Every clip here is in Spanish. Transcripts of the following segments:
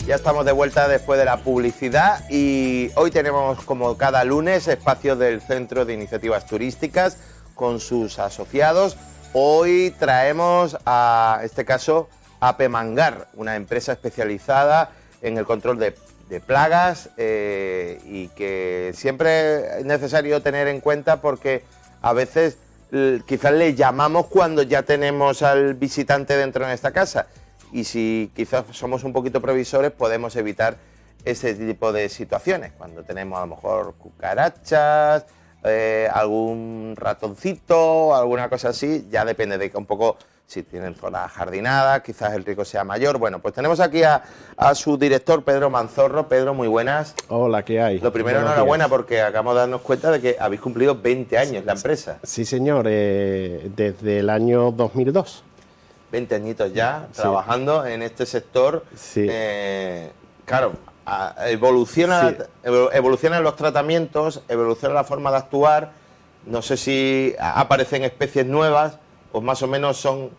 Ya estamos de vuelta después de la publicidad y hoy tenemos, como cada lunes, espacios del Centro de Iniciativas Turísticas con sus asociados. Hoy traemos a, este caso, a Pemangar, una empresa especializada en el control de plagas y que siempre es necesario tener en cuenta porque a veces quizás le llamamos cuando ya tenemos al visitante dentro de esta casa. Y si quizás somos un poquito previsores, podemos evitar ese tipo de situaciones. Cuando tenemos a lo mejor cucarachas, algún ratoncito, alguna cosa así, ya depende de que un poco, si tienen zona jardinada, quizás el riesgo sea mayor. Bueno, pues tenemos aquí a su director, Pedro Manzorro. Pedro, muy buenas. Hola, ¿qué hay? Lo primero, enhorabuena, porque acabamos de darnos cuenta de que habéis cumplido 20 años la empresa. Sí, señor, desde el año 2002. 20 añitos ya, sí, trabajando en este sector. Sí. Claro, evolucionan los tratamientos, evoluciona la forma de actuar. No sé si aparecen especies nuevas o más o menos son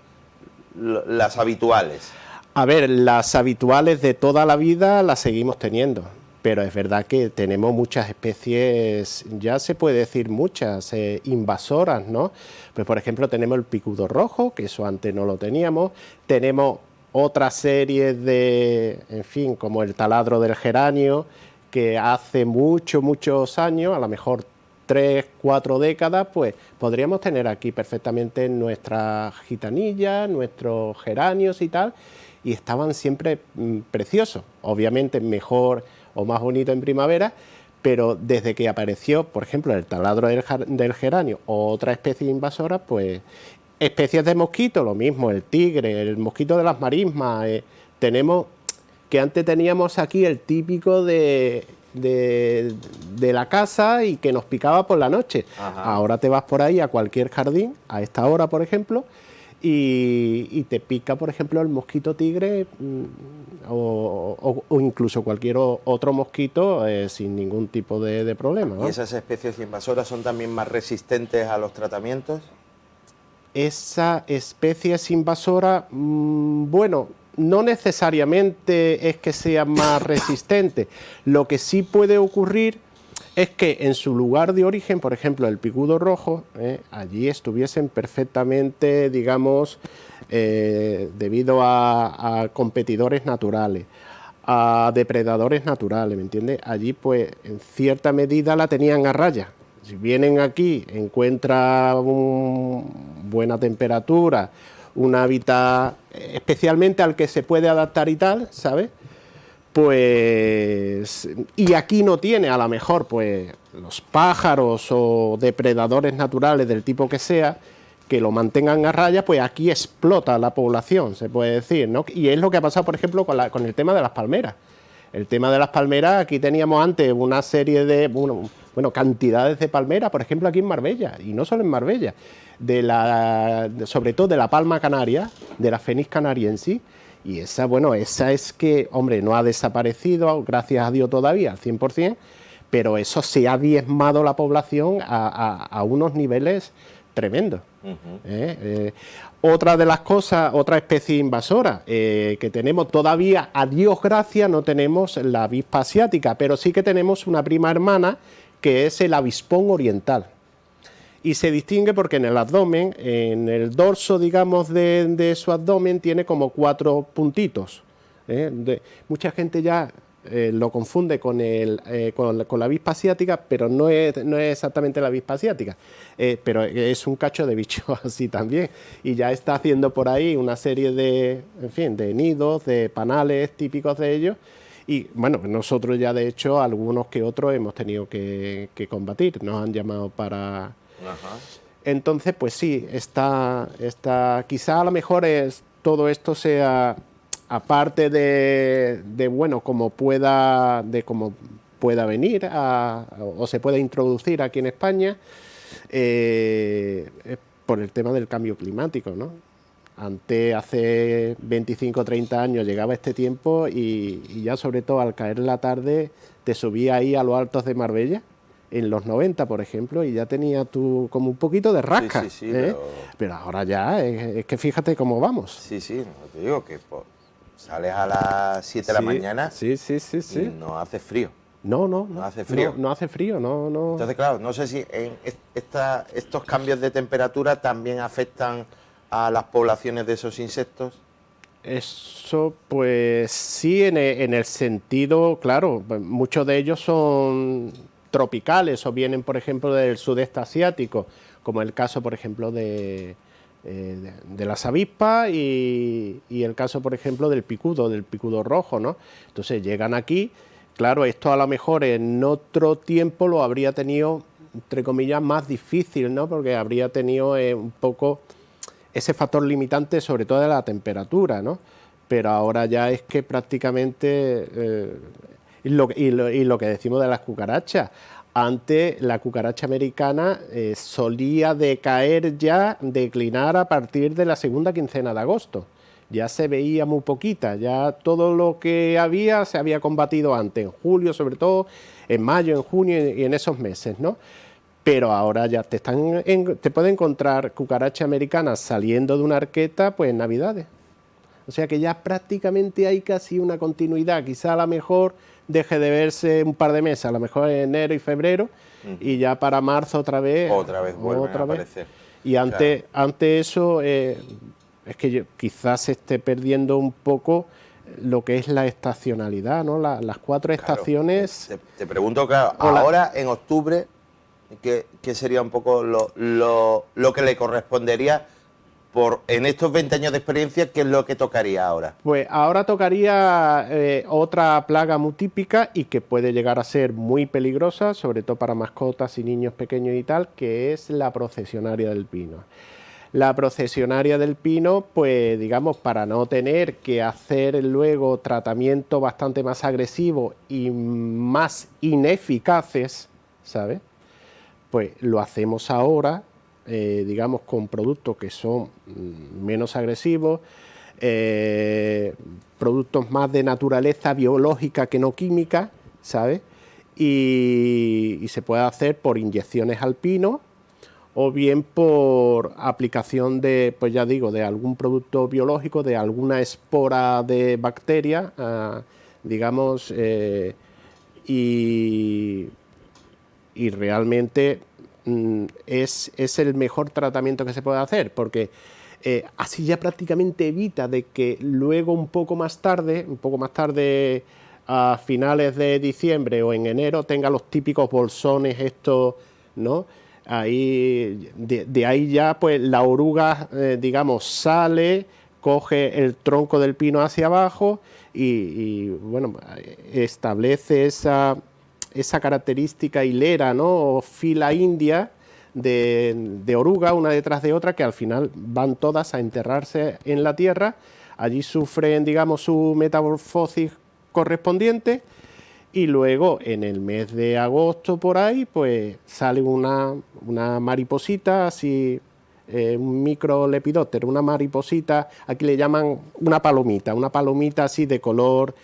las habituales. A ver, las habituales de toda la vida las seguimos teniendo, pero es verdad que tenemos muchas especies, ya se puede decir muchas, invasoras, ¿no? Pues por ejemplo tenemos el picudo rojo, que eso antes no lo teníamos, tenemos otra serie de, en fin, como el taladro del geranio, que hace muchos años, a lo mejor 3, 4 décadas, pues podríamos tener aquí perfectamente nuestras gitanillas, nuestros geranios y tal, y estaban siempre preciosos, obviamente mejor o más bonito en primavera, pero desde que apareció, por ejemplo, el taladro del geranio o otra especie invasora, pues especies de mosquito, lo mismo, el tigre, el mosquito de las marismas, tenemos, que antes teníamos aquí el típico de la casa y que nos picaba por la noche. Ajá. Ahora te vas por ahí a cualquier jardín, a esta hora, por ejemplo, y te pica, por ejemplo, el mosquito tigre o incluso cualquier otro mosquito sin ningún tipo de problema, ¿no? ¿Y esas especies invasoras son también más resistentes a los tratamientos? Esa especie invasora, bueno, no necesariamente es que sea más resistente. Lo que sí puede ocurrir es que en su lugar de origen, por ejemplo, el picudo rojo, allí estuviesen perfectamente, digamos, debido a competidores naturales, a depredadores naturales, ¿me entiendes? Allí, pues, en cierta medida la tenían a raya. Si vienen aquí, encuentran buena temperatura, un hábitat especialmente al que se puede adaptar y tal, ¿sabes? Pues, y aquí no tiene a lo mejor pues los pájaros o depredadores naturales del tipo que sea, que lo mantengan a raya, pues aquí explota la población, se puede decir, ¿no? Y es lo que ha pasado, por ejemplo, con el tema de las palmeras. El tema de las palmeras, aquí teníamos antes una serie de, bueno, cantidades de palmeras, por ejemplo, aquí en Marbella, y no solo en Marbella, sobre todo de la palma canaria, de la Fenis canariensis, y esa, bueno, esa es que, hombre, no ha desaparecido, gracias a Dios todavía, al 100%, pero eso se ha diezmado la población a unos niveles tremendos. Otra de las cosas, otra especie invasora que tenemos todavía, a Dios gracias, no tenemos la avispa asiática, pero sí que tenemos una prima hermana que es el avispón oriental. Y se distingue porque en el abdomen, en el dorso, digamos, de su abdomen, tiene como 4 puntitos. Mucha gente ya lo confunde con la avispa asiática, pero no es exactamente la avispa asiática, pero es un cacho de bicho así también, y ya está haciendo por ahí una serie de, en fin, de nidos, de panales típicos de ellos, y bueno, nosotros ya de hecho algunos que otros hemos tenido que combatir, nos han llamado para... Ajá. Entonces, pues sí, quizá a lo mejor todo esto sea... aparte de bueno, cómo pueda venir o se pueda introducir aquí en España, por el tema del cambio climático, ¿no? Hace 25 o 30 años llegaba este tiempo y ya sobre todo al caer la tarde te subía ahí a los altos de Marbella, en los 90, por ejemplo, y ya tenía tú como un poquito de rasca. Sí, pero ahora ya, es que fíjate cómo vamos. Sí, no te digo que sales a las 7 de la mañana sí. y no hace frío. No hace frío. No hace frío, no. Entonces, claro, no sé si estos cambios de temperatura también afectan a las poblaciones de esos insectos. Eso, pues sí, en el sentido, claro, muchos de ellos son tropicales o vienen, por ejemplo, del sudeste asiático, como el caso, por ejemplo, de las avispas y el caso, por ejemplo, del picudo rojo, ¿no? Entonces llegan aquí, claro, esto a lo mejor en otro tiempo lo habría tenido, entre comillas, más difícil, ¿no? Porque habría tenido un poco ese factor limitante, sobre todo de la temperatura, ¿no? Pero ahora ya es que prácticamente, y lo que decimos de las cucarachas, antes la cucaracha americana solía decaer ya, declinar a partir de la segunda quincena de agosto. Ya se veía muy poquita, ya todo lo que había se había combatido antes, en julio sobre todo, en mayo, en junio y en esos meses, ¿no? Pero ahora ya te puede encontrar cucaracha americana saliendo de una arqueta, pues en Navidades. O sea que ya prácticamente hay casi una continuidad, quizá a lo mejor deje de verse un par de meses, a lo mejor en enero y febrero, y ya para marzo otra vez vuelven a aparecer. Y antes eso, es que quizás se esté perdiendo un poco lo que es la estacionalidad, ¿no? Las 4 estaciones. Te pregunto, claro, ahora en octubre, ¿qué sería un poco lo que le correspondería? En estos 20 años de experiencia, ¿qué es lo que tocaría ahora? Pues ahora tocaría otra plaga muy típica y que puede llegar a ser muy peligrosa, sobre todo para mascotas y niños pequeños y tal, que es la procesionaria del pino. La procesionaria del pino, pues digamos, para no tener que hacer luego tratamientos bastante más agresivos y más ineficaces, ¿sabes? Pues lo hacemos ahora, digamos, con productos que son menos agresivos, productos más de naturaleza biológica que no química, ¿sabes? Y se puede hacer por inyecciones al pino o bien por aplicación de, pues ya digo, de algún producto biológico, de alguna espora de bacteria, digamos, y realmente es el mejor tratamiento que se puede hacer, porque así ya prácticamente evita de que luego un poco más tarde, a finales de diciembre o en enero, tenga los típicos bolsones estos, ¿no? Ahí, de ahí ya pues la oruga, digamos, sale, coge el tronco del pino hacia abajo y bueno, establece esa característica hilera, ¿no? O fila india de oruga, una detrás de otra, que al final van todas a enterrarse en la tierra. Allí sufren, digamos, su metamorfosis correspondiente y luego en el mes de agosto por ahí pues sale una mariposita así, un microlepidóptero, una mariposita, aquí le llaman una palomita así de color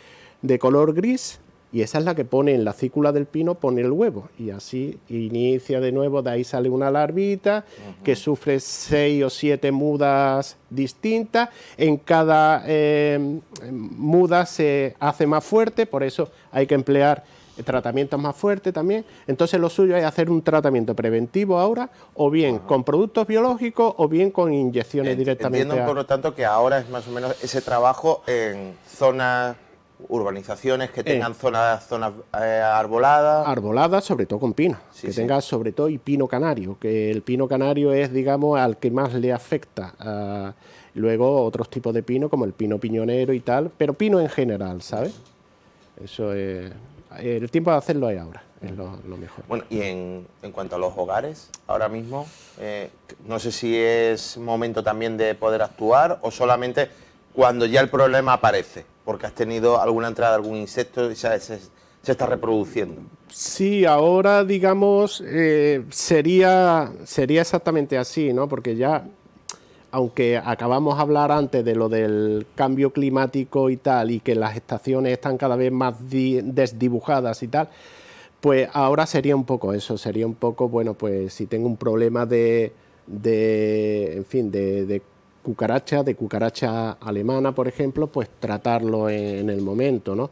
gris, y esa es la que pone en la cícula del pino, pone el huevo y así inicia de nuevo, de ahí sale una larvita que sufre 6 o 7 mudas distintas, en cada muda se hace más fuerte, por eso hay que emplear tratamientos más fuertes también. Entonces lo suyo es hacer un tratamiento preventivo ahora, o bien con productos biológicos o bien con inyecciones directamente. Entiendo, por lo tanto, que ahora es más o menos ese trabajo en zonas, urbanizaciones que tengan zonas arboladas. Arboladas, sobre todo con pino, tenga sobre todo y pino canario, que el pino canario es, digamos, al que más le afecta. Luego otros tipos de pino, como el pino piñonero y tal, pero pino en general, ¿sabes? Eso es... El tiempo de hacerlo es ahora, es lo mejor. Bueno, y en cuanto a los hogares, ahora mismo, no sé si es momento también de poder actuar o solamente cuando ya el problema aparece, porque has tenido alguna entrada de algún insecto y se está reproduciendo. Sí, ahora, digamos, sería exactamente así, ¿no? Porque ya, aunque acabamos de hablar antes de lo del cambio climático y tal, y que las estaciones están cada vez más desdibujadas y tal, pues ahora sería un poco eso, sería un poco, bueno, pues si tengo un problema de de cucaracha alemana, por ejemplo, pues tratarlo en el momento, ¿no?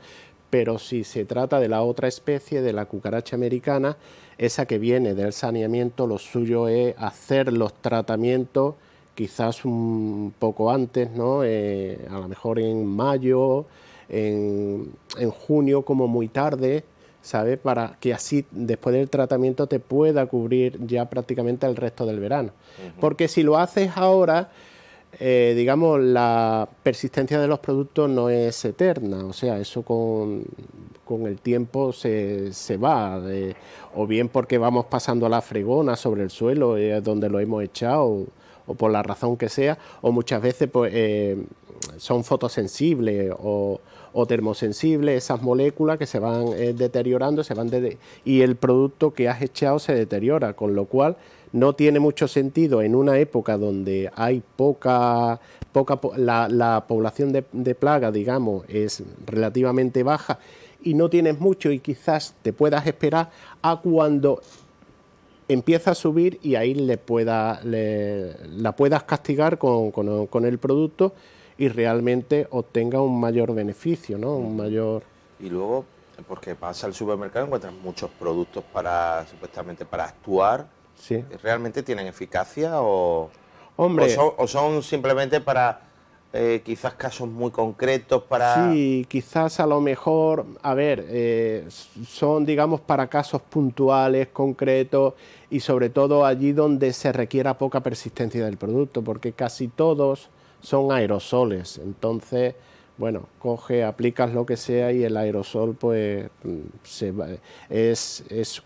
Pero si se trata de la otra especie, de la cucaracha americana, esa que viene del saneamiento, lo suyo es hacer los tratamientos quizás un poco antes, ¿no? A lo mejor en mayo, en junio como muy tarde, ¿sabes? Para que así después del tratamiento te pueda cubrir ya prácticamente el resto del verano. Porque si lo haces ahora, digamos, la persistencia de los productos no es eterna, o sea, eso con el tiempo se va, o bien porque vamos pasando la fregona sobre el suelo donde lo hemos echado, o por la razón que sea, o muchas veces pues, son fotosensibles o termosensibles, esas moléculas que se van deteriorando, y el producto que has echado se deteriora, con lo cual no tiene mucho sentido en una época donde hay la población de plaga, digamos, es relativamente baja y no tienes mucho y quizás te puedas esperar a cuando empieza a subir y ahí la puedas castigar con el producto y realmente obtenga un mayor beneficio, ¿no? Un mayor... Y luego, porque vas al supermercado y encuentras muchos productos supuestamente para actuar. Sí. ¿Realmente tienen eficacia o son simplemente para quizás casos muy concretos para...? Sí, quizás a lo mejor, a ver, son digamos para casos puntuales, concretos y sobre todo allí donde se requiera poca persistencia del producto, porque casi todos son aerosoles, entonces, bueno, aplicas lo que sea y el aerosol pues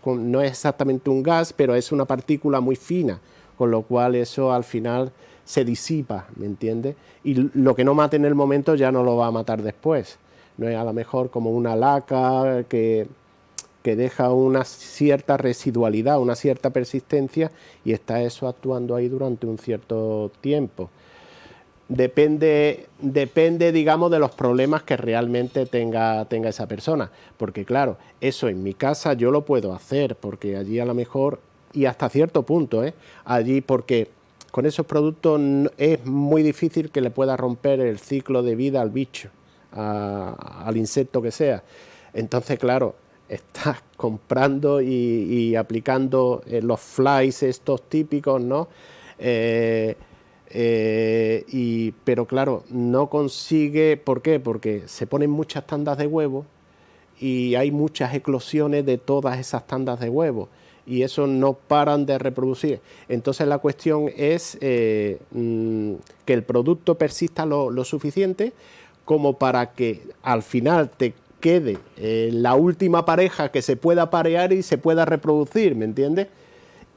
no es exactamente un gas, pero es una partícula muy fina, con lo cual eso al final se disipa, ¿me entiendes? Y lo que no mate en el momento ya no lo va a matar después. No es a lo mejor como una laca que deja una cierta residualidad, una cierta persistencia y está eso actuando ahí durante un cierto tiempo. Depende, digamos, de los problemas que realmente tenga esa persona. Porque claro, eso en mi casa yo lo puedo hacer, porque allí a lo mejor, y hasta cierto punto, allí porque con esos productos es muy difícil que le pueda romper el ciclo de vida al bicho, al insecto que sea. Entonces, claro, estás comprando y aplicando los flies estos típicos, ¿no? Pero claro, no consigue, ¿por qué? Porque se ponen muchas tandas de huevos y hay muchas eclosiones de todas esas tandas de huevos y eso no paran de reproducir. Entonces la cuestión es que el producto persista lo suficiente como para que al final te quede la última pareja que se pueda parear y se pueda reproducir, ¿me entiendes?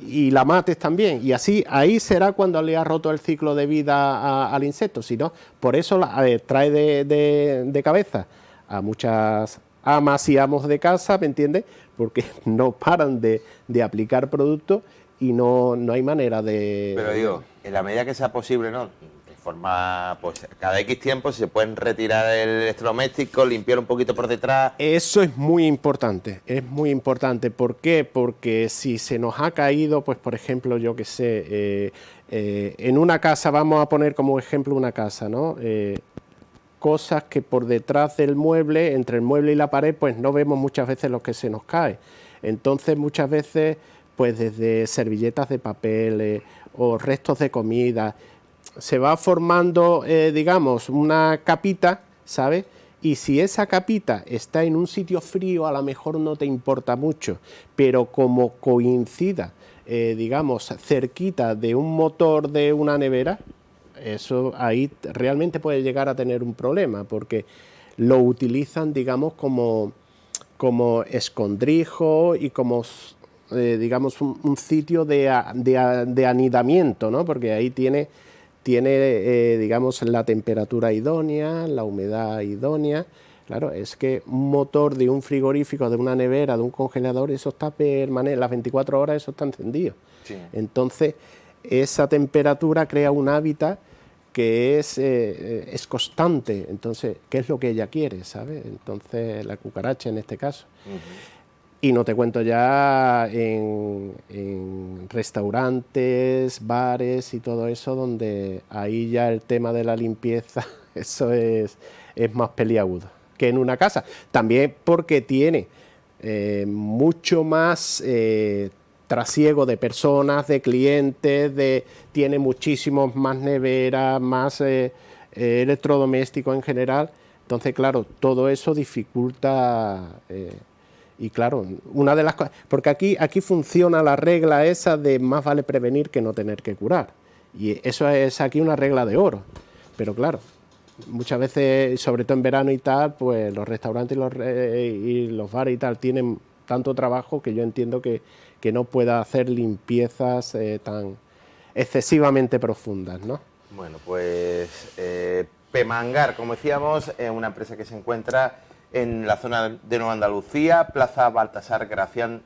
Y la mates también, y así ahí será cuando le ha roto el ciclo de vida al insecto. Si no, por eso trae de cabeza a muchas amas y amos de casa, ¿me entiendes? Porque no paran de aplicar productos y no hay manera de... Pero digo, en la medida que sea posible, ¿no? De forma, pues cada X tiempo se pueden retirar el electrodoméstico, limpiar un poquito por detrás. Eso es muy importante, es muy importante. ¿Por qué? Porque si se nos ha caído, pues por ejemplo, yo qué sé, en una casa, vamos a poner como ejemplo una casa, ¿no? Cosas que por detrás del mueble, entre el mueble y la pared, pues no vemos muchas veces lo que se nos cae. Entonces muchas veces, pues desde servilletas de papel o restos de comida, se va formando, digamos, una capita, ¿sabes? Y si esa capita está en un sitio frío, a lo mejor no te importa mucho, pero como coincida, digamos, cerquita de un motor de una nevera, eso ahí realmente puede llegar a tener un problema, porque lo utilizan, digamos, como escondrijo y como... digamos, un sitio de anidamiento, ¿no? Porque ahí tiene digamos, la temperatura idónea, la humedad idónea. Claro, es que un motor de un frigorífico, de una nevera, de un congelador, eso está permanente, las 24 horas eso está encendido. Sí. Entonces, esa temperatura crea un hábitat que es constante. Entonces, ¿qué es lo que ella quiere, ¿sabes? Entonces, la cucaracha en este caso. Y no te cuento ya en restaurantes, bares y todo eso, donde ahí ya el tema de la limpieza, eso es más peliagudo que en una casa. También porque tiene mucho más trasiego de personas, de clientes, tiene muchísimos más neveras, más electrodomésticos en general. Entonces, claro, todo eso dificulta... y claro, una de las cosas... Porque aquí funciona la regla esa de más vale prevenir que no tener que curar. Y eso es aquí una regla de oro. Pero claro, muchas veces, sobre todo en verano y tal, pues los restaurantes y los bares y tal tienen tanto trabajo que yo entiendo que no pueda hacer limpiezas tan excesivamente profundas, ¿no? Bueno, pues Pemangar, como decíamos, es una empresa que se encuentra en la zona de Nueva Andalucía, Plaza Baltasar Gracián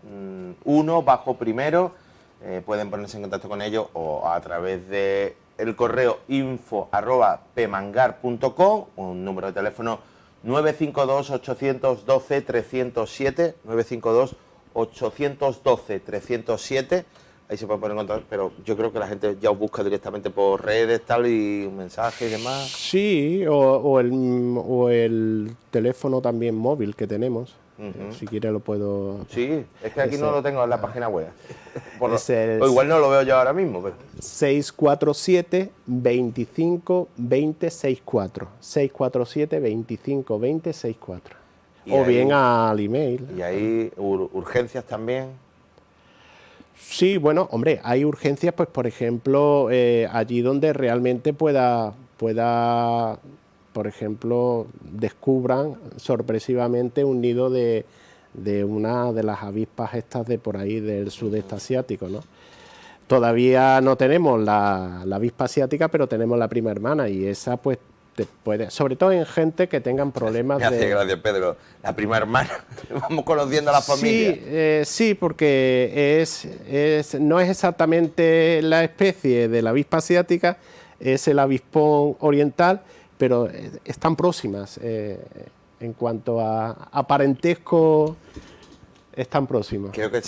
1, bajo primero. Pueden ponerse en contacto con ellos o a través de el correo info@pemangar.com, un número de teléfono 952-812-307, 952-812-307. Ahí se puede poner en contacto, pero yo creo que la gente ya os busca directamente por redes, tal, y un mensaje y demás. Sí, o el teléfono también móvil que tenemos. Si quiere lo puedo... Sí, es que aquí no lo tengo en la página web. O igual no lo veo yo ahora mismo. Pero... 647 25 20 64. 647 25 20 64. O ahí, bien al email. ¿Y hay urgencias también? Sí, bueno, hombre, hay urgencias, pues por ejemplo, allí donde realmente pueda, por ejemplo, descubran sorpresivamente un nido de una de las avispas estas de por ahí del sudeste asiático, ¿no? Todavía no tenemos la avispa asiática, pero tenemos la prima hermana y esa pues te puede, sobre todo en gente que tengan problemas Me hace gracia, Pedro, la prima hermana, vamos conociendo a la familia. Sí, porque no es exactamente la especie de la avispa asiática, es el avispón oriental, pero están próximas en cuanto a parentesco. Están próximas. Creo que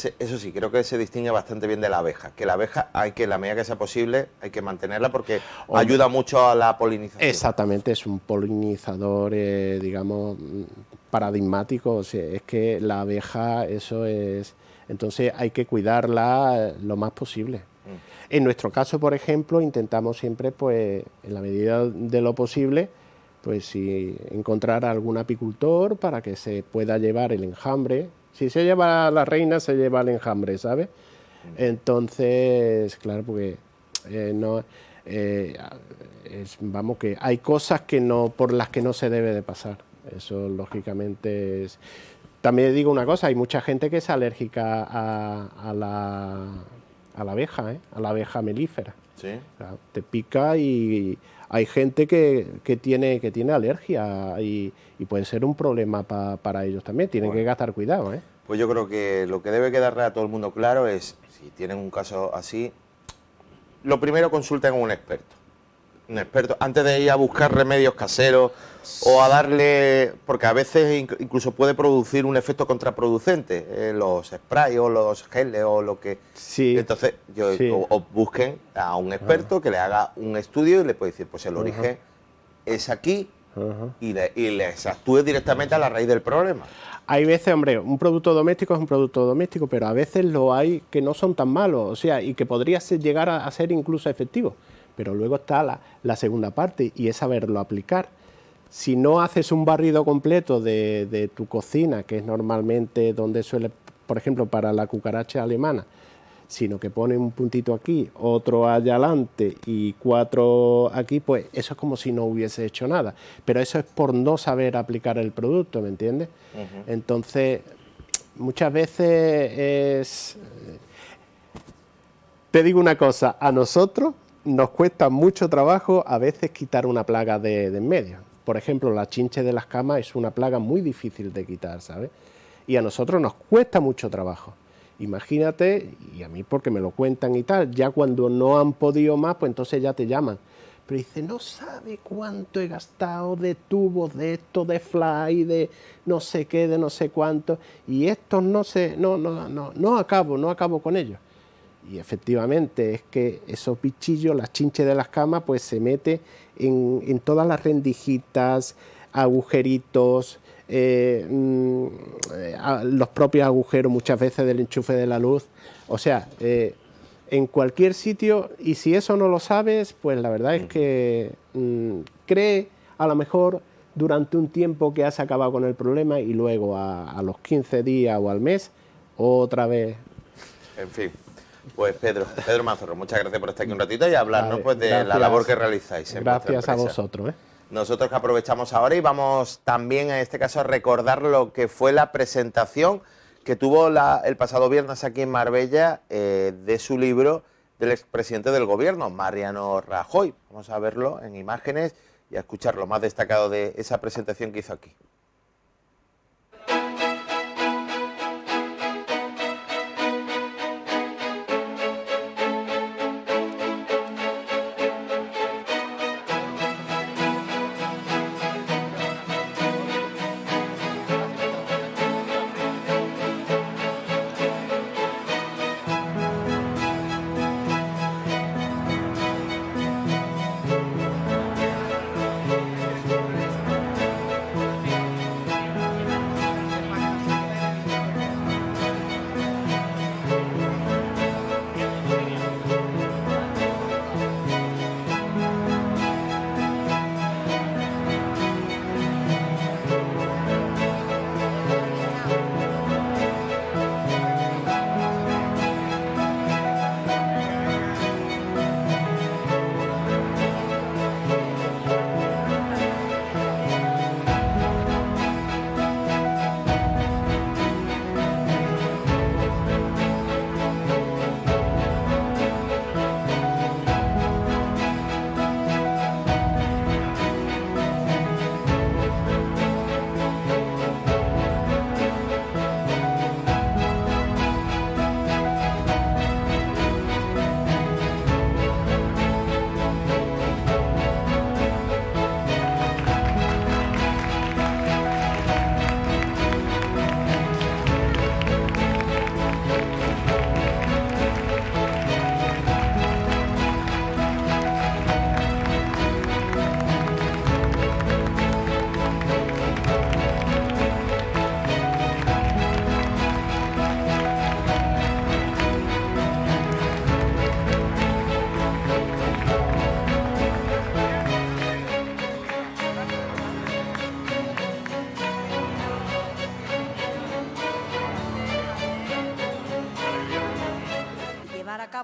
creo que se distingue bastante bien de la abeja. Que la abeja, la medida que sea posible, hay que mantenerla porque ayuda mucho a la polinización. Exactamente, es un polinizador, digamos, paradigmático. O sea, es que la abeja, eso es... Entonces hay que cuidarla lo más posible. En nuestro caso, por ejemplo, intentamos siempre, pues, en la medida de lo posible, pues si encontrar algún apicultor para que se pueda llevar el enjambre. Si se lleva a la reina, se lleva el enjambre, ¿sabes? Entonces, claro, porque vamos, que hay cosas que por las que no se debe de pasar. Eso, lógicamente, es... También digo una cosa, hay mucha gente que es alérgica a la abeja, a la abeja melífera. Sí. Claro, te pica y hay gente que tiene alergia y puede ser un problema para ellos también. Tienen que gastar cuidado, ¿eh? Pues yo creo que lo que debe quedarle a todo el mundo claro es, si tienen un caso así, lo primero consulten a un experto. Un experto, antes de ir a buscar remedios caseros o a darle... Porque a veces incluso puede producir un efecto contraproducente, los sprays o los geles o lo que... Sí. Entonces, o busquen a un experto que le haga un estudio y le puede decir, pues el origen es aquí y les actúe directamente a la raíz del problema. Hay veces, hombre, un producto doméstico es un producto doméstico, pero a veces lo hay que no son tan malos, o sea, y que podría llegar a ser incluso efectivo. Pero luego está la segunda parte y es saberlo aplicar. Si no haces un barrido completo de tu cocina, que es normalmente donde suele, por ejemplo, para la cucaracha alemana, sino que pone un puntito aquí, otro allá adelante y 4 aquí, pues eso es como si no hubiese hecho nada. Pero eso es por no saber aplicar el producto, ¿me entiendes? Entonces, muchas veces Te digo una cosa, a nosotros nos cuesta mucho trabajo a veces quitar una plaga de en medio. Por ejemplo, la chinche de las camas es una plaga muy difícil de quitar, ¿sabes? Y a nosotros nos cuesta mucho trabajo. Imagínate, y a mí porque me lo cuentan y tal, ya cuando no han podido más, pues entonces ya te llaman. pero dice, no sabe cuánto he gastado de tubos, de esto, de fly, de no sé qué, de no sé cuánto, y estos no acabo con ellos. Y efectivamente es que esos bichillos, las chinches de las camas, pues se mete en todas las rendijitas, agujeritos, los propios agujeros muchas veces del enchufe de la luz, o sea, en cualquier sitio, y si eso no lo sabes, pues la verdad es que cree a lo mejor durante un tiempo que has acabado con el problema y luego a los 15 días o al mes, otra vez. En fin. Pues Pedro Mazorro, muchas gracias por estar aquí un ratito y hablarnos pues de gracias, la labor que realizáis. Gracias a vosotros. Nosotros que aprovechamos ahora y vamos también en este caso a recordar lo que fue la presentación que tuvo el pasado viernes aquí en Marbella de su libro del expresidente del gobierno, Mariano Rajoy. Vamos a verlo en imágenes y a escuchar lo más destacado de esa presentación que hizo aquí.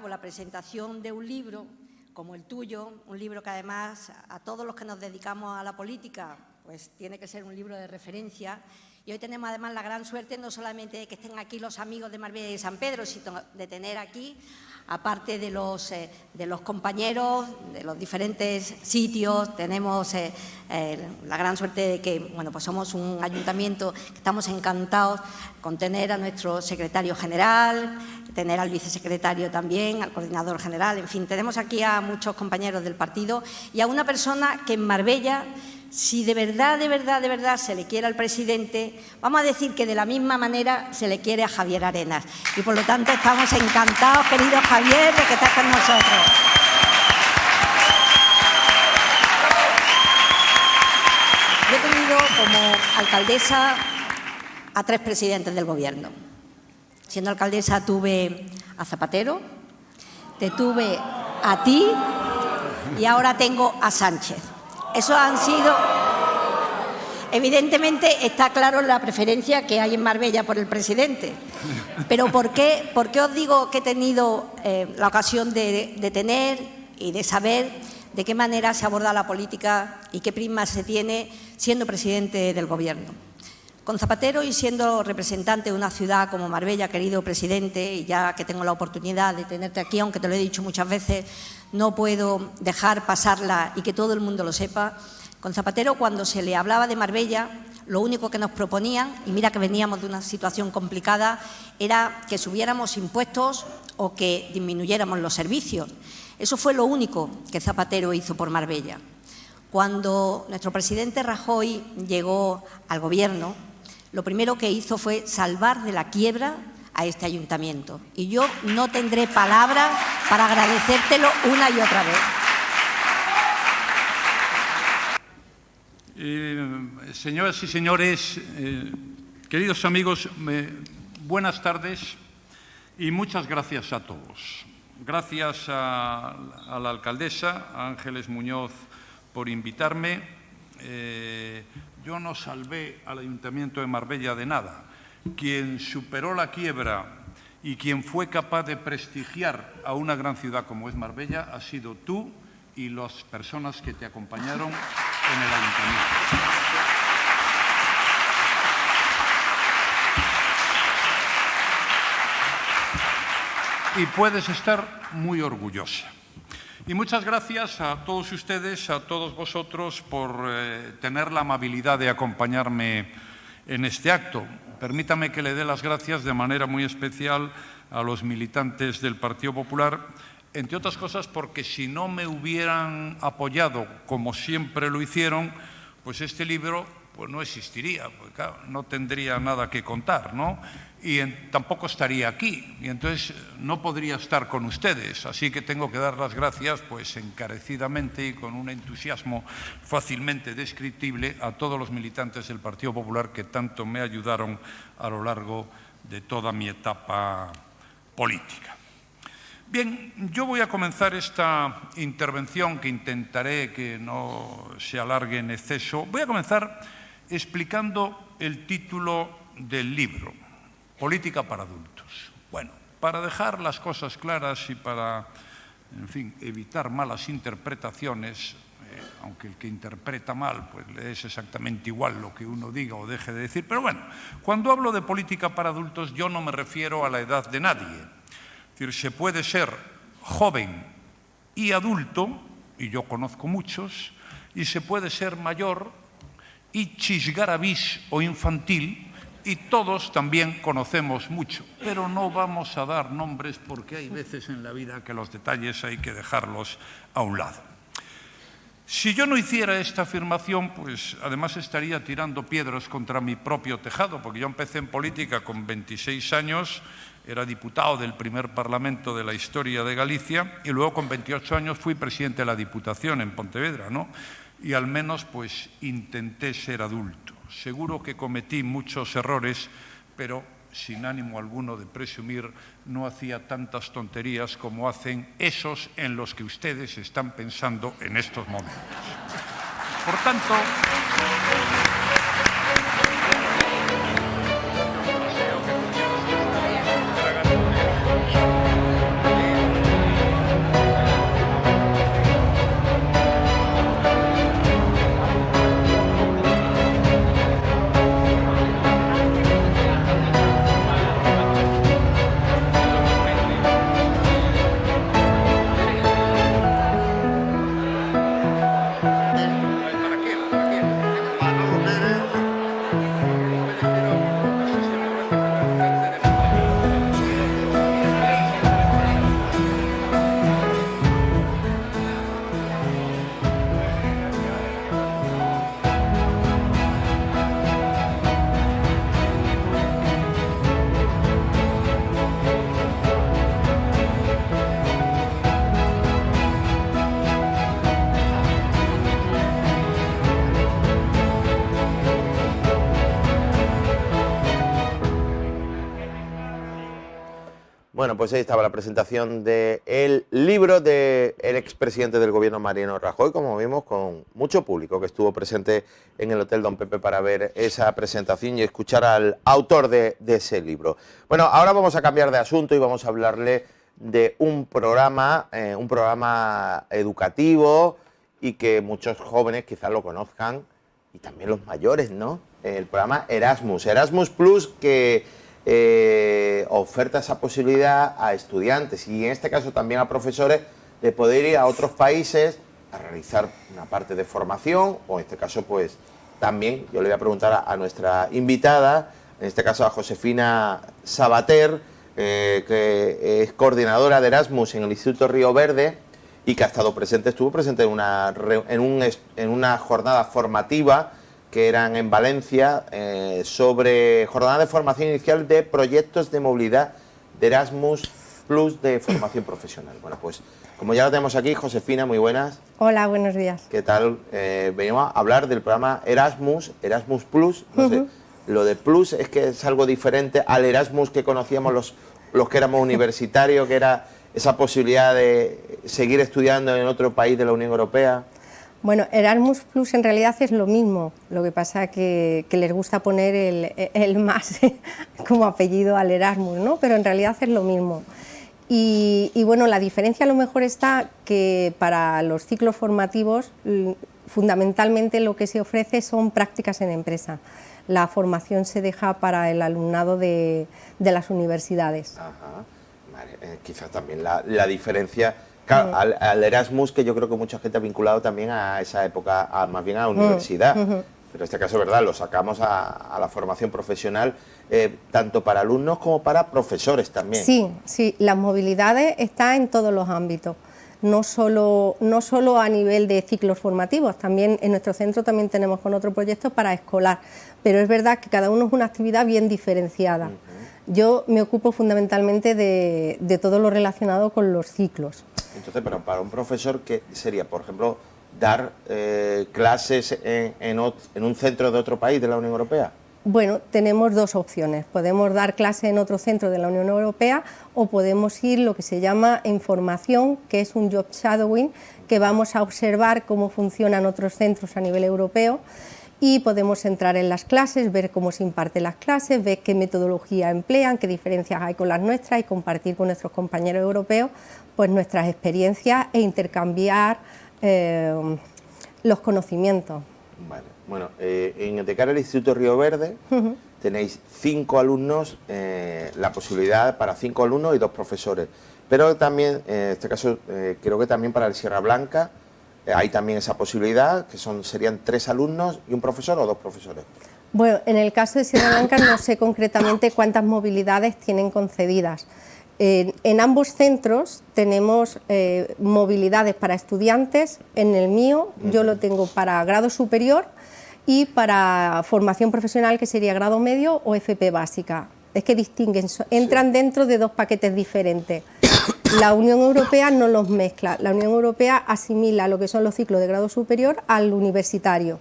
La presentación de un libro como el tuyo, un libro que además a todos los que nos dedicamos a la política, pues tiene que ser un libro de referencia. Y hoy tenemos además la gran suerte no solamente de que estén aquí los amigos de Marbella y San Pedro, sino de tener aquí, aparte de los compañeros de los diferentes sitios, tenemos la gran suerte de que pues somos un ayuntamiento que estamos encantados con tener a nuestro secretario general, tener al vicesecretario también, al coordinador general, en fin, tenemos aquí a muchos compañeros del partido y a una persona que en Marbella, si de verdad se le quiere al presidente, vamos a decir que de la misma manera se le quiere a Javier Arenas. Y por lo tanto estamos encantados, querido Javier, de que estés con nosotros. Yo he tenido como alcaldesa a 3 presidentes del gobierno. Siendo alcaldesa tuve a Zapatero, te tuve a ti y ahora tengo a Sánchez. Eso han sido... Evidentemente está claro la preferencia que hay en Marbella por el presidente. Pero ¿por qué os digo que he tenido la ocasión de tener y de saber de qué manera se aborda la política y qué prisma se tiene siendo presidente del gobierno? Con Zapatero y siendo representante de una ciudad como Marbella, querido presidente, y ya que tengo la oportunidad de tenerte aquí, aunque te lo he dicho muchas veces, no puedo dejar pasarla y que todo el mundo lo sepa. Con Zapatero, cuando se le hablaba de Marbella, lo único que nos proponían, y mira que veníamos de una situación complicada, era que subiéramos impuestos o que disminuyéramos los servicios. Eso fue lo único que Zapatero hizo por Marbella. Cuando nuestro presidente Rajoy llegó al Gobierno, lo primero que hizo fue salvar de la quiebra a este ayuntamiento. Y yo no tendré palabras para agradecértelo una y otra vez. Señoras y señores, queridos amigos, buenas tardes y muchas gracias a todos. Gracias a la alcaldesa, a Ángeles Muñoz, por invitarme. Yo no salvé al Ayuntamiento de Marbella de nada. Quien superó la quiebra y quien fue capaz de prestigiar a una gran ciudad como es Marbella ha sido tú y las personas que te acompañaron en el Ayuntamiento. Y puedes estar muy orgullosa. Y muchas gracias a todos ustedes, a todos vosotros, por tener la amabilidad de acompañarme en este acto. Permítame que le dé las gracias de manera muy especial a los militantes del Partido Popular, entre otras cosas porque si no me hubieran apoyado como siempre lo hicieron, pues este libro pues no existiría, porque claro, no tendría nada que contar, ¿no? Y tampoco estaría aquí, y entonces no podría estar con ustedes. Así que tengo que dar las gracias, pues encarecidamente y con un entusiasmo fácilmente descriptible a todos los militantes del Partido Popular que tanto me ayudaron a lo largo de toda mi etapa política. Bien, yo voy a comenzar esta intervención, que intentaré que no se alargue en exceso. Voy a comenzar explicando el título del libro, Política para adultos. Bueno, para dejar las cosas claras y para, en fin, evitar malas interpretaciones, aunque el que interpreta mal, pues le es exactamente igual lo que uno diga o deje de decir. Pero bueno, cuando hablo de política para adultos, yo no me refiero a la edad de nadie. Es decir, se puede ser joven y adulto, y yo conozco muchos, y se puede ser mayor y chisgarabís o infantil, y todos también conocemos mucho, pero no vamos a dar nombres porque hay veces en la vida que los detalles hay que dejarlos a un lado. Si yo no hiciera esta afirmación, pues además estaría tirando piedras contra mi propio tejado, porque yo empecé en política con 26 años, era diputado del primer Parlamento de la historia de Galicia y luego con 28 años fui presidente de la Diputación en Pontevedra, ¿no? Y al menos pues intenté ser adulto. Seguro que cometí muchos errores, pero sin ánimo alguno de presumir, no hacía tantas tonterías como hacen esos en los que ustedes están pensando en estos momentos. Por tanto, Bueno, pues ahí estaba la presentación del libro del expresidente del gobierno, Mariano Rajoy, como vimos, con mucho público que estuvo presente en el Hotel Don Pepe para ver esa presentación y escuchar al autor de ese libro. Bueno, ahora vamos a cambiar de asunto y vamos a hablarle de un programa educativo y que muchos jóvenes quizás lo conozcan y también los mayores, ¿no? El programa Erasmus Plus, que oferta esa posibilidad a estudiantes y en este caso también a profesores de poder ir a otros países a realizar una parte de formación, o en este caso pues también yo le voy a preguntar a nuestra invitada, en este caso a Josefina Sabater, que es coordinadora de Erasmus en el Instituto Río Verde, y que ha estado presente, estuvo presente en una jornada formativa que eran en Valencia, sobre jornada de formación inicial de proyectos de movilidad de Erasmus Plus de formación profesional. Bueno, pues como ya lo tenemos aquí, Josefina, muy buenas. Hola, buenos días. ¿Qué tal? Venimos a hablar del programa Erasmus Plus. No sé, lo de Plus es que es algo diferente al Erasmus que conocíamos los que éramos universitarios, que era esa posibilidad de seguir estudiando en otro país de la Unión Europea. Bueno, Erasmus Plus en realidad es lo mismo, lo que pasa que les gusta poner el más como apellido al Erasmus, ¿no? Pero en realidad es lo mismo. Y bueno, la diferencia a lo mejor está que para los ciclos formativos fundamentalmente lo que se ofrece son prácticas en empresa. La formación se deja para el alumnado de las universidades. Ajá. Vale, quizás también la diferencia, claro, al Erasmus, que yo creo que mucha gente ha vinculado también a esa época, más bien a la universidad. Pero en este caso, ¿verdad?, lo sacamos a la formación profesional, tanto para alumnos como para profesores también. Sí, sí, las movilidades están en todos los ámbitos, no solo a nivel de ciclos formativos, también en nuestro centro también tenemos con otro proyecto para escolar, pero es verdad que cada uno es una actividad bien diferenciada. Yo me ocupo fundamentalmente de todo lo relacionado con los ciclos. Entonces, pero para un profesor, ¿qué sería, por ejemplo, dar clases en un centro de otro país de la Unión Europea? Bueno, tenemos dos opciones. Podemos dar clase en otro centro de la Unión Europea o podemos ir lo que se llama en formación, que es un job shadowing, que vamos a observar cómo funcionan otros centros a nivel europeo y podemos entrar en las clases, ver cómo se imparten las clases, ver qué metodología emplean, qué diferencias hay con las nuestras y compartir con nuestros compañeros europeos pues nuestras experiencias e intercambiar los conocimientos. Vale. Bueno, de cara al Instituto Río Verde tenéis 5 alumnos, la posibilidad para 5 alumnos y 2 profesores. Pero también, en este caso, creo que también para el Sierra Blanca hay también esa posibilidad, que serían 3 alumnos y un profesor o 2 profesores. Bueno, en el caso de Sierra Blanca no sé concretamente cuántas movilidades tienen concedidas. En ambos centros tenemos movilidades para estudiantes. En el mío yo lo tengo para grado superior y para formación profesional, que sería grado medio o FP básica. Es que distinguen, entran dentro de 2 paquetes diferentes. La Unión Europea no los mezcla. La Unión Europea asimila lo que son los ciclos de grado superior al universitario.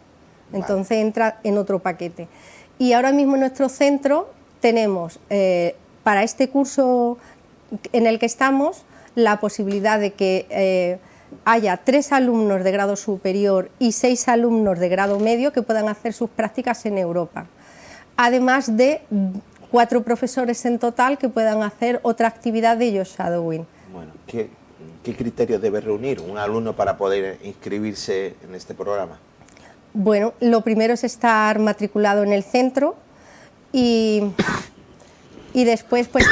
Entonces entra en otro paquete. Y ahora mismo en nuestro centro tenemos para este curso en el que estamos la posibilidad de que haya 3 alumnos de grado superior y 6 alumnos de grado medio que puedan hacer sus prácticas en Europa, además de 4 profesores en total que puedan hacer otra actividad de job shadowing. Bueno, ¿qué criterios debe reunir un alumno para poder inscribirse en este programa? Bueno, lo primero es estar matriculado en el centro y después pues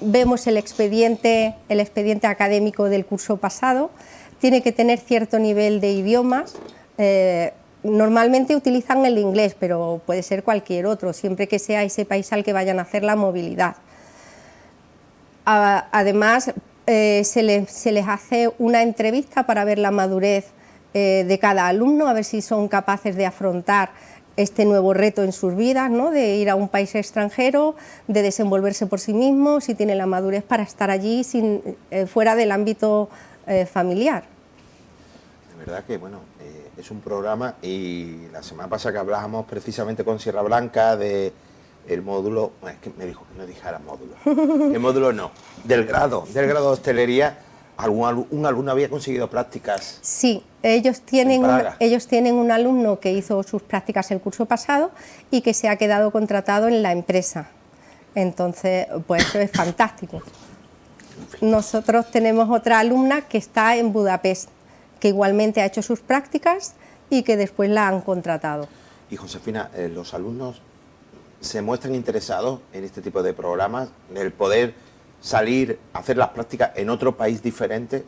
vemos el expediente académico del curso pasado. Tiene que tener cierto nivel de idiomas. Normalmente utilizan el inglés, pero puede ser cualquier otro, siempre que sea ese país al que vayan a hacer la movilidad. Además, se les hace una entrevista para ver la madurez de cada alumno, a ver si son capaces de afrontar este nuevo reto en sus vidas, ¿no?, de ir a un país extranjero, de desenvolverse por sí mismos, si tiene la madurez para estar allí fuera del ámbito familiar. De verdad que, bueno, es un programa, y la semana pasada que hablábamos precisamente con Sierra Blanca del módulo, es que me dijo que no dijera módulo, el módulo no, del grado de hostelería, un alumno había conseguido prácticas. Sí, ellos tienen un alumno que hizo sus prácticas el curso pasado y que se ha quedado contratado en la empresa. Entonces, pues eso es fantástico. Nosotros tenemos otra alumna que está en Budapest, que igualmente ha hecho sus prácticas y que después la han contratado. Y Josefina, los alumnos se muestran interesados en este tipo de programas, en el poder salir a hacer las prácticas en otro país diferente,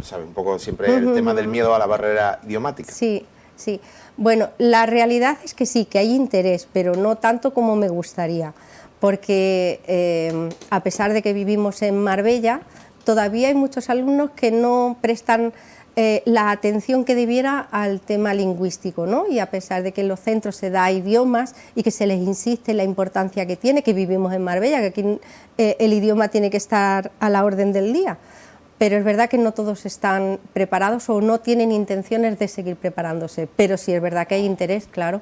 ¿sabe? Un poco siempre el tema del miedo a la barrera idiomática. Sí, sí. Bueno, la realidad es que sí, que hay interés, pero no tanto como me gustaría, porque a pesar de que vivimos en Marbella, todavía hay muchos alumnos que no prestan la atención que debiera al tema lingüístico, ¿no? Y a pesar de que en los centros se da idiomas y que se les insiste en la importancia que tiene, que vivimos en Marbella, que aquí el idioma tiene que estar a la orden del día, pero es verdad que no todos están preparados o no tienen intenciones de seguir preparándose, pero sí es verdad que hay interés, claro.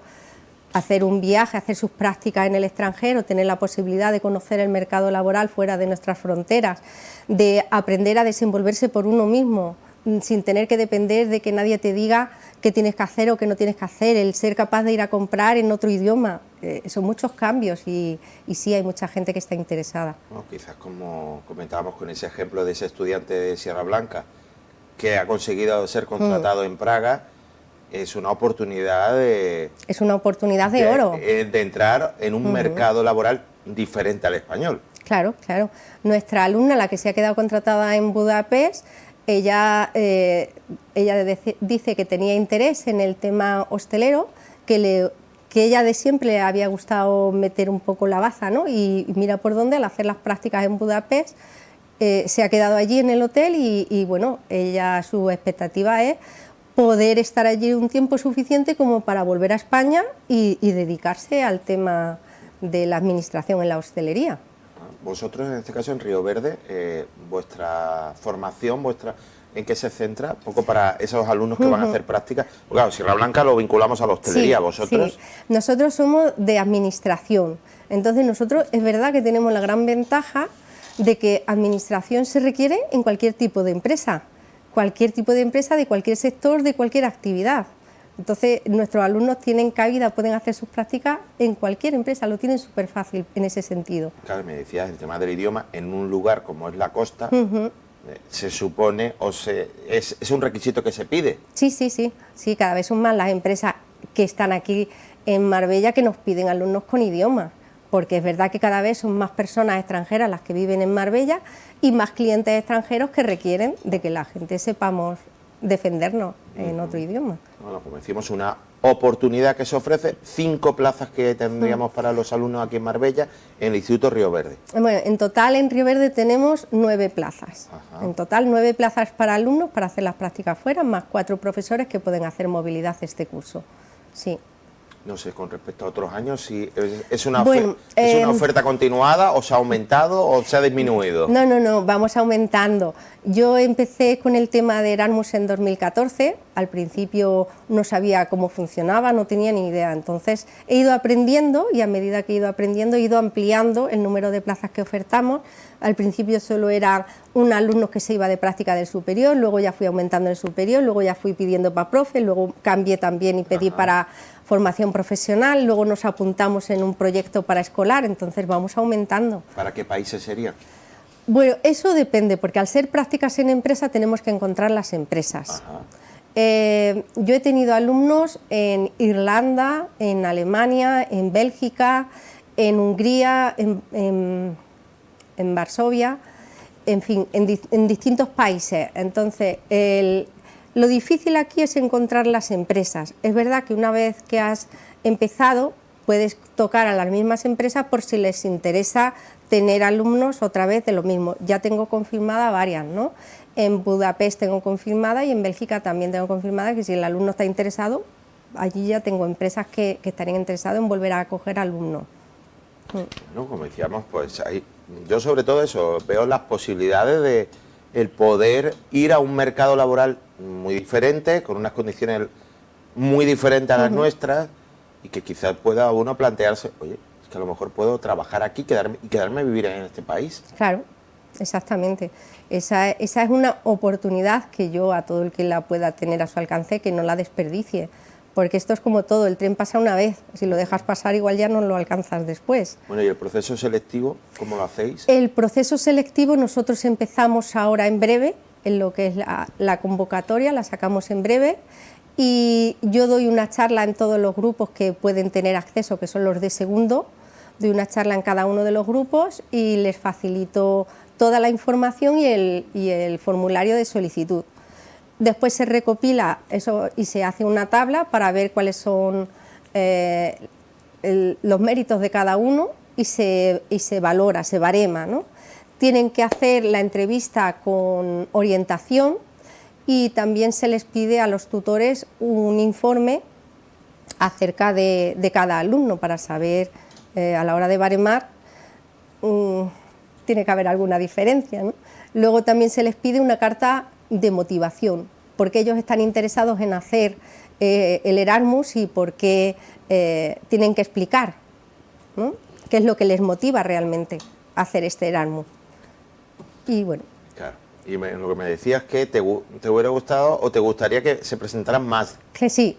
Hacer un viaje, hacer sus prácticas en el extranjero, tener la posibilidad de conocer el mercado laboral fuera de nuestras fronteras, de aprender a desenvolverse por uno mismo, sin tener que depender de que nadie te diga qué tienes que hacer o qué no tienes que hacer, el ser capaz de ir a comprar en otro idioma, son muchos cambios y sí hay mucha gente que está interesada. Bueno, quizás como comentábamos con ese ejemplo de ese estudiante de Sierra Blanca que ha conseguido ser contratado en Praga, es una oportunidad de... Es una oportunidad de oro. De entrar en un mercado laboral diferente al español. Claro, claro. Nuestra alumna, la que se ha quedado contratada en Budapest, ella dice que tenía interés en el tema hostelero, que ella de siempre le había gustado meter un poco la baza, ¿no? Y mira por dónde, al hacer las prácticas en Budapest, se ha quedado allí en el hotel y bueno, su expectativa es poder estar allí un tiempo suficiente como para volver a España y dedicarse al tema de la administración en la hostelería. Vosotros, en este caso, en Río Verde, vuestra formación, ¿en qué se centra? Un poco para esos alumnos que van a hacer prácticas. Pues claro, Sierra Blanca lo vinculamos a la hostelería, sí, ¿vosotros? Sí. Nosotros somos de administración, entonces nosotros es verdad que tenemos la gran ventaja de que administración se requiere en cualquier tipo de empresa, de cualquier sector, de cualquier actividad. Entonces, nuestros alumnos tienen cabida, pueden hacer sus prácticas en cualquier empresa, lo tienen súper fácil en ese sentido. Claro, me decías, el tema del idioma, en un lugar como es la costa, se supone, es un requisito que se pide. Sí, cada vez son más las empresas que están aquí en Marbella que nos piden alumnos con idiomas, porque es verdad que cada vez son más personas extranjeras las que viven en Marbella y más clientes extranjeros que requieren de que la gente sepamos defendernos en otro idioma. Bueno, como decimos, una oportunidad que se ofrece, 5 plazas que tendríamos para los alumnos aquí en Marbella, en el Instituto Río Verde. Bueno, en total en Río Verde tenemos 9 plazas. Ajá. En total 9 plazas para alumnos para hacer las prácticas fuera, más 4 profesores que pueden hacer movilidad este curso. Sí. No sé, con respecto a otros años, si es una oferta continuada, o se ha aumentado o se ha disminuido. No, vamos aumentando. Yo empecé con el tema de Erasmus en 2014, al principio no sabía cómo funcionaba, no tenía ni idea, entonces he ido aprendiendo y a medida que he ido aprendiendo he ido ampliando el número de plazas que ofertamos. Al principio solo era un alumno que se iba de práctica del superior, luego ya fui aumentando el superior, luego ya fui pidiendo para profe, luego cambié también y pedí para formación profesional, luego nos apuntamos en un proyecto para escolar, entonces vamos aumentando. ¿Para qué países serían? Bueno, eso depende, porque al ser prácticas en empresa tenemos que encontrar las empresas. Yo he tenido alumnos en Irlanda, en Alemania, en Bélgica, en Hungría, en Varsovia, en fin, en distintos países. Entonces, lo difícil aquí es encontrar las empresas. Es verdad que una vez que has empezado, puedes tocar a las mismas empresas por si les interesa tener alumnos otra vez de lo mismo. Ya tengo confirmada varias, ¿no? En Budapest tengo confirmada y en Bélgica también tengo confirmada que si el alumno está interesado, allí ya tengo empresas que estarían interesadas en volver a acoger alumnos. Bueno, como decíamos, pues yo sobre todo eso, veo las posibilidades de el poder ir a un mercado laboral muy diferente, con unas condiciones muy diferentes a las nuestras, y que quizás pueda uno plantearse, oye, es que a lo mejor puedo trabajar aquí quedarme a vivir en este país. Claro, exactamente. Esa es una oportunidad que yo a todo el que la pueda tener a su alcance, que no la desperdicie, porque esto es como todo, el tren pasa una vez, si lo dejas pasar igual ya no lo alcanzas después. Bueno, ¿y el proceso selectivo, cómo lo hacéis? El proceso selectivo nosotros empezamos ahora en breve, en lo que es la convocatoria, la sacamos en breve, y yo doy una charla en todos los grupos que pueden tener acceso, que son los de segundo, doy una charla en cada uno de los grupos y les facilito toda la información y el formulario de solicitud. Después se recopila eso y se hace una tabla para ver cuáles son los méritos de cada uno y se valora, se barema, ¿no? tienen que hacer la entrevista con orientación y también se les pide a los tutores un informe acerca de cada alumno para saber, a la hora de baremar, tiene que haber alguna diferencia, ¿no? Luego también se les pide una carta de motivación, porque ellos están interesados en hacer el Erasmus y por qué tienen que explicar, ¿no?, qué es lo que les motiva realmente a hacer este Erasmus. Y bueno. Claro. Y lo que me decías es que te hubiera gustado o te gustaría que se presentaran más. Que sí,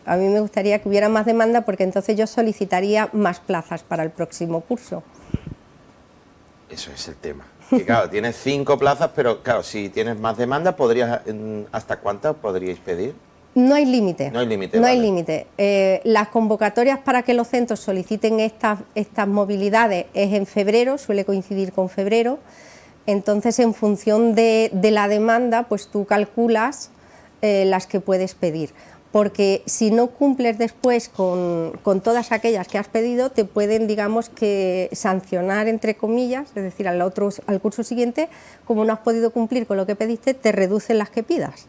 a mí me gustaría que hubiera más demanda porque entonces yo solicitaría más plazas para el próximo curso. Eso es el tema. Que claro, tienes 5 plazas, pero claro, si tienes más demanda, ¿hasta cuántas podríais pedir? No hay límite. No hay límite. No vale. hay límite. Las convocatorias para que los centros soliciten estas movilidades es en febrero, suele coincidir con febrero. Entonces, en función de la demanda, pues tú calculas las que puedes pedir. Porque si no cumples después con todas aquellas que has pedido, te pueden, digamos, que sancionar, entre comillas, es decir, al curso siguiente, como no has podido cumplir con lo que pediste, te reducen las que pidas.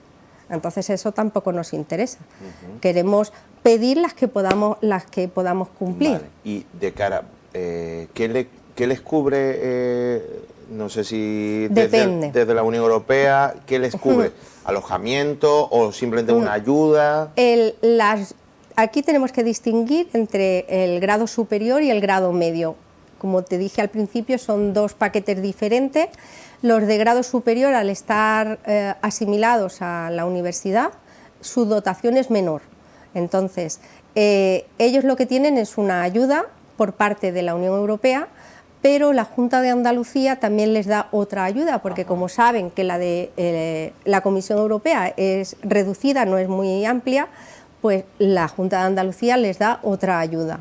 Entonces eso tampoco nos interesa. Queremos pedir las que podamos cumplir. Vale. Y de cara, ¿qué les cubre? No sé si desde la Unión Europea, ¿qué les cubre? ¿Alojamiento o simplemente una ayuda? Aquí tenemos que distinguir entre el grado superior y el grado medio. Como te dije al principio, son 2 paquetes diferentes. Los de grado superior, al estar asimilados a la universidad, su dotación es menor. Entonces, ellos lo que tienen es una ayuda por parte de la Unión Europea, pero la Junta de Andalucía también les da otra ayuda, porque como saben que la de la Comisión Europea es reducida, no es muy amplia, pues la Junta de Andalucía les da otra ayuda.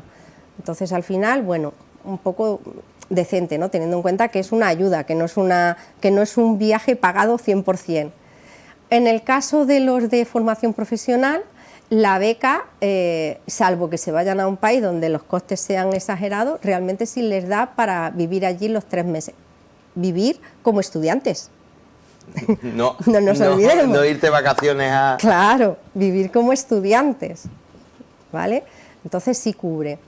Entonces, al final, bueno, un poco decente, ¿no?, teniendo en cuenta que es una ayuda, que no es un viaje pagado 100%. En el caso de los de formación profesional, la beca, salvo que se vayan a un país donde los costes sean exagerados, realmente sí les da para vivir allí los 3 meses. Vivir como estudiantes. No nos olvidemos. No irte de vacaciones a... Claro, vivir como estudiantes, ¿vale? Entonces sí cubre.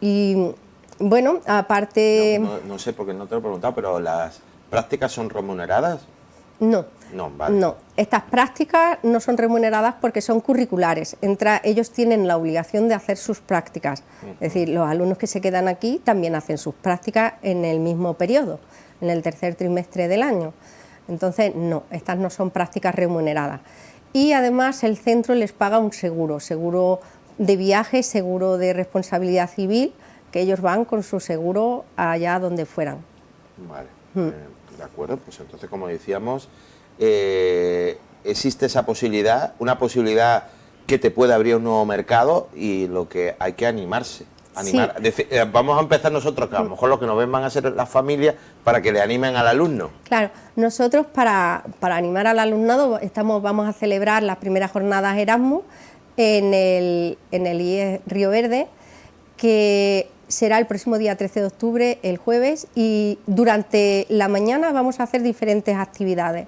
Y bueno, aparte... No sé, porque no te lo he preguntado, pero ¿las prácticas son remuneradas? No. No, vale. No, estas prácticas no son remuneradas porque son curriculares. Ellos tienen la obligación de hacer sus prácticas. Es decir, los alumnos que se quedan aquí también hacen sus prácticas en el mismo periodo, en el tercer trimestre del año. Entonces, no, estas no son prácticas remuneradas. Y además el centro les paga un seguro de viaje, seguro de responsabilidad civil, que ellos van con su seguro allá donde fueran. Vale, de acuerdo, pues entonces, como decíamos, existe esa posibilidad, una posibilidad que te puede abrir un nuevo mercado, y lo que hay que animarse. Sí. Vamos a empezar nosotros, que a lo mejor los que nos ven van a ser las familias, para que le animen al alumno. Claro, nosotros para animar al alumnado vamos a celebrar las primeras jornadas Erasmus en el IES Río Verde, que será el próximo día 13 de octubre, el jueves, y durante la mañana vamos a hacer diferentes actividades.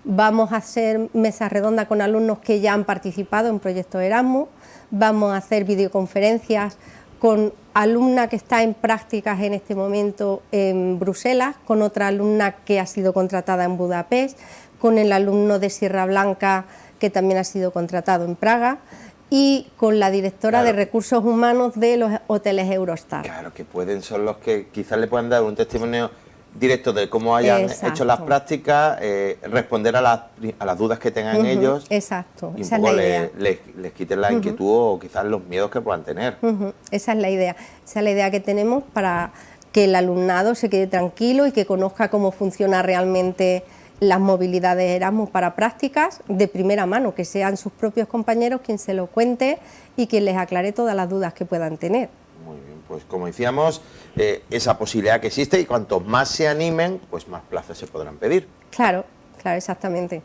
Vamos a hacer mesas redondas con alumnos que ya han participado en proyectos Erasmus, vamos a hacer videoconferencias con alumna que está en prácticas en este momento en Bruselas, con otra alumna que ha sido contratada en Budapest, con el alumno de Sierra Blanca que también ha sido contratado en Praga, y con la directora de Recursos Humanos de los hoteles Eurostar. Claro, que son los que quizás le puedan dar un testimonio directo de cómo hayan hecho las prácticas, responder a las dudas que tengan ellos. Exacto, y un poco les quiten la inquietud o quizás los miedos que puedan tener. Esa es la idea que tenemos, para que el alumnado se quede tranquilo y que conozca cómo funciona realmente las movilidades Erasmus para prácticas de primera mano, que sean sus propios compañeros quien se lo cuente y quien les aclare todas las dudas que puedan tener. Muy bien, pues como decíamos, esa posibilidad que existe, y cuantos más se animen, pues más plazas se podrán pedir. Claro, exactamente.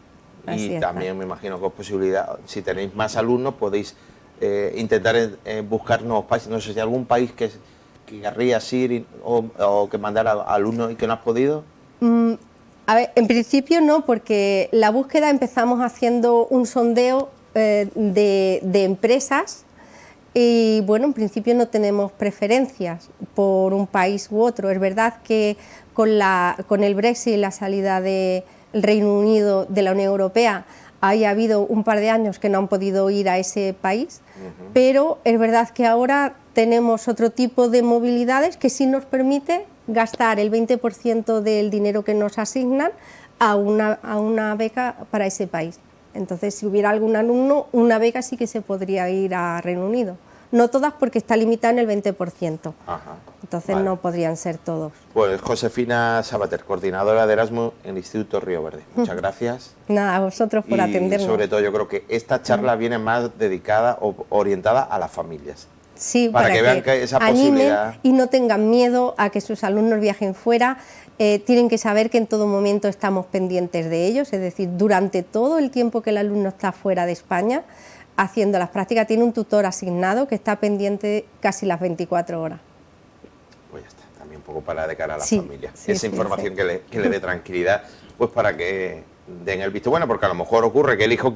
Y también me imagino que es posibilidad, si tenéis más alumnos, podéis intentar buscar nuevos países. No sé si hay algún país que querrías ir o que mandar a alumnos y que no has podido. A ver, en principio no, porque la búsqueda empezamos haciendo un sondeo de empresas y bueno, en principio no tenemos preferencias por un país u otro. Es verdad que con el Brexit y la salida del Reino Unido de la Unión Europea ha habido un par de años que no han podido ir a ese país, pero es verdad que ahora tenemos otro tipo de movilidades que sí nos permite gastar el 20% del dinero que nos asignan a una beca para ese país. Entonces, si hubiera algún alumno, una beca sí que se podría ir a Reino Unido. No todas, porque está limitada en el 20%. Ajá. Entonces no podrían ser todos. Pues Josefina Sabater, coordinadora de Erasmus en el Instituto Río Verde. Muchas gracias. Nada, a vosotros por atendernos. Y sobre todo yo creo que esta charla viene más dedicada o orientada a las familias. Sí, para que vean que esa posibilidad y no tengan miedo a que sus alumnos viajen fuera. Tienen que saber que en todo momento estamos pendientes de ellos, es decir, durante todo el tiempo que el alumno está fuera de España haciendo las prácticas, tiene un tutor asignado que está pendiente casi las 24 horas. Pues ya está, también un poco para de cara a la familia. Esa información que le dé tranquilidad, pues para que den el visto bueno, porque a lo mejor ocurre que el hijo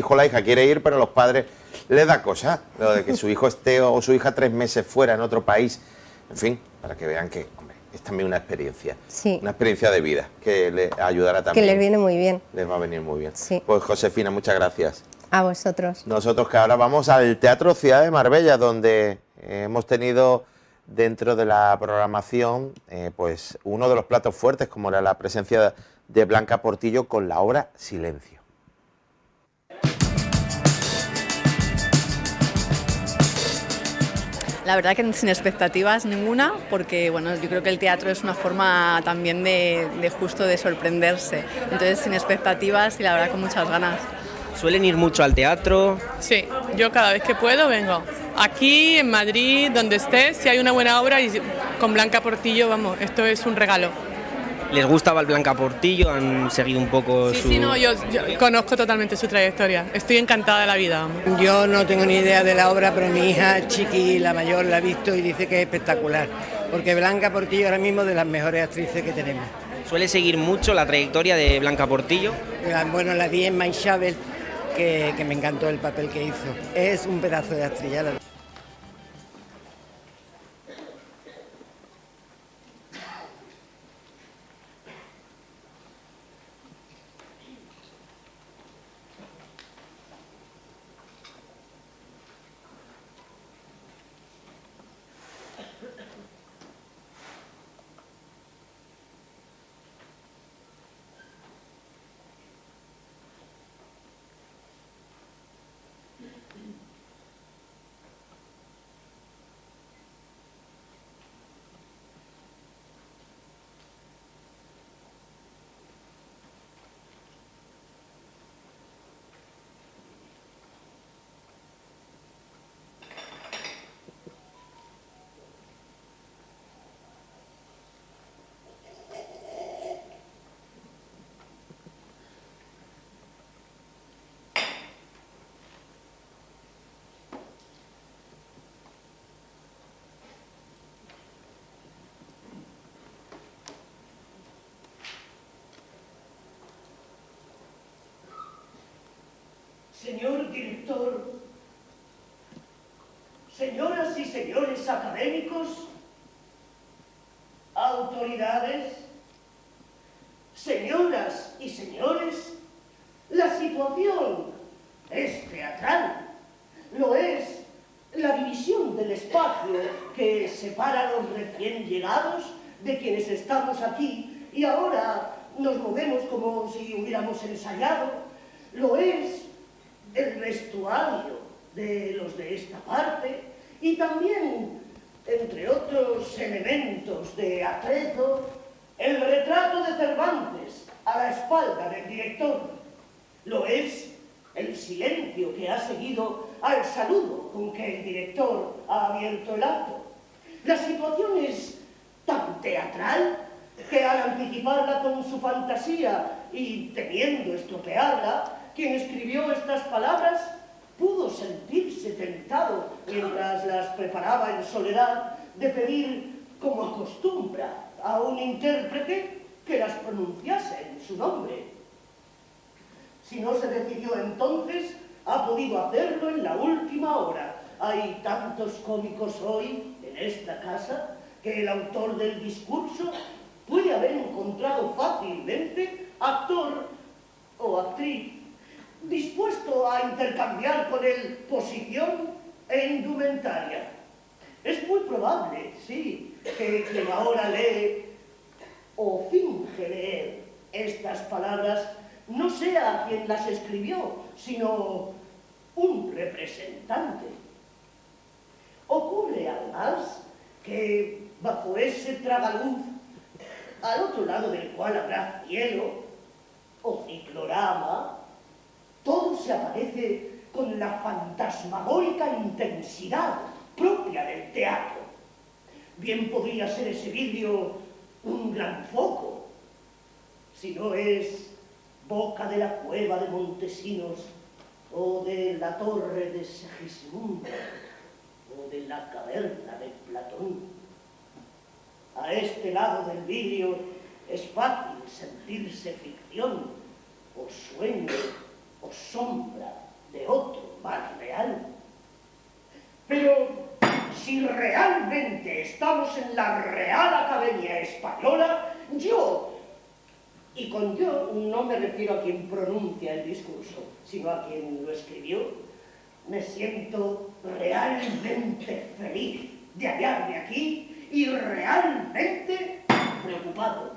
o la hija quiere ir, pero a los padres les da cosa, lo de que su hijo esté o su hija 3 meses fuera en otro país, en fin, para que vean que, hombre, es también una experiencia de vida, que le ayudará también. Que les viene muy bien. Les va a venir muy bien. Sí. Pues Josefina, muchas gracias. A vosotros. Nosotros que ahora vamos al Teatro Ciudad de Marbella, donde hemos tenido dentro de la programación pues uno de los platos fuertes, como era la presencia de Blanca Portillo con la obra Silencio. La verdad que sin expectativas ninguna, porque bueno, yo creo que el teatro es una forma también de justo de sorprenderse. Entonces sin expectativas y la verdad con muchas ganas. ¿Suelen ir mucho al teatro? Sí, yo cada vez que puedo vengo. Aquí, en Madrid, donde estés, si hay una buena obra, y con Blanca Portillo, vamos, esto es un regalo. ¿Les gustaba el Blanca Portillo? ¿Han seguido un poco su...? Sí, no, yo conozco totalmente su trayectoria. Estoy encantada de la vida. Yo no tengo ni idea de la obra, pero mi hija Chiqui, la mayor, la ha visto y dice que es espectacular. Porque Blanca Portillo ahora mismo es de las mejores actrices que tenemos. ¿Suele seguir mucho la trayectoria de Blanca Portillo? Bueno, la vi en Maixabel, que me encantó el papel que hizo. Es un pedazo de actriz, ya la... Señor director, señoras y señores académicos, autoridades, señoras y señores, la situación es teatral. Lo es la división del espacio que separa a los recién llegados de quienes estamos aquí y ahora nos movemos como si hubiéramos ensayado. Lo es el vestuario de los de esta parte y también, entre otros elementos de atrezo, el retrato de Cervantes a la espalda del director. Lo es el silencio que ha seguido al saludo con que el director ha abierto el acto. La situación es tan teatral que al anticiparla con su fantasía y temiendo estropearla, quien escribió estas palabras pudo sentirse tentado, mientras las preparaba en soledad, de pedir, como acostumbra, a un intérprete que las pronunciase en su nombre. Si no se decidió entonces, ha podido hacerlo en la última hora. Hay tantos cómicos hoy en esta casa que el autor del discurso puede haber encontrado fácilmente actor o actriz dispuesto a intercambiar con él posición e indumentaria. Es muy probable, sí, que quien ahora lee o finge leer estas palabras no sea quien las escribió, sino un representante. Ocurre además que bajo ese tragaluz, al otro lado del cual habrá cielo o ciclorama, todo se aparece con la fantasmagórica intensidad propia del teatro. Bien podría ser ese vidrio un gran foco, si no es boca de la cueva de Montesinos, o de la torre de Segismundo, o de la caverna de Platón. A este lado del vidrio es fácil sentirse ficción, o sueño, o sombra de otro más real. Pero si realmente estamos en la Real Academia Española, yo, y con yo no me refiero a quien pronuncia el discurso, sino a quien lo escribió, me siento realmente feliz de hallarme aquí y realmente preocupado.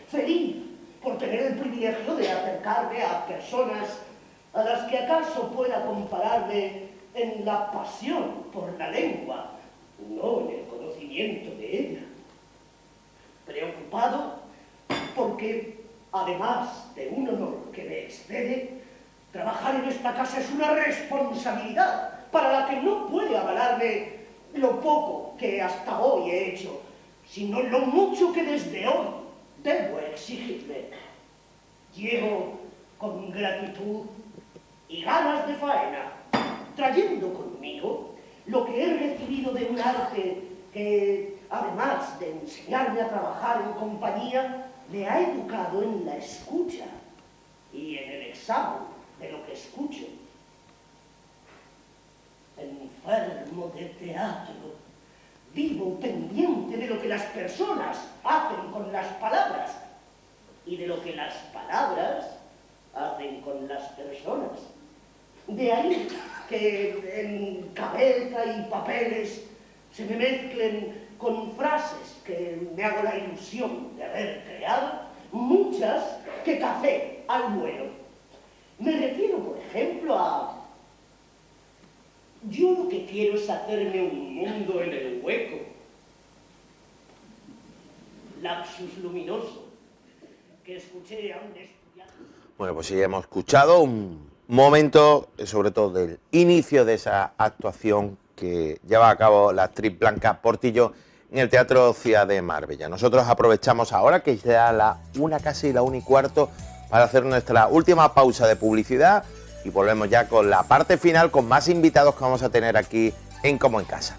Feliz por tener el privilegio de acercarme a personas a las que acaso pueda compararme en la pasión por la lengua, no en el conocimiento de ella. Preocupado porque, además de un honor que me excede, trabajar en esta casa es una responsabilidad para la que no puede avalarme lo poco que hasta hoy he hecho, sino lo mucho que desde hoy debo exigirme. Llego con gratitud y ganas de faena, trayendo conmigo lo que he recibido de un arte que, además de enseñarme a trabajar en compañía, me ha educado en la escucha y en el examen de lo que escucho. Enfermo de teatro, vivo pendiente de lo que las personas hacen con las palabras y de lo que las palabras hacen con las personas. De ahí que en cabeza y papeles se me mezclen con frases que me hago la ilusión de haber creado, muchas que café al vuelo. Me refiero, por ejemplo, a: yo lo que quiero es hacerme un mundo en el hueco. Lapsus luminoso, que escuché a un estudiante. Bueno, pues sí, hemos escuchado un momento, sobre todo del inicio de esa actuación que lleva a cabo la actriz Blanca Portillo en el Teatro Ciudad de Marbella. Nosotros aprovechamos ahora que ya casi la 1:15, para hacer nuestra última pausa de publicidad y volvemos ya con la parte final, con más invitados que vamos a tener aquí en Como en Casa.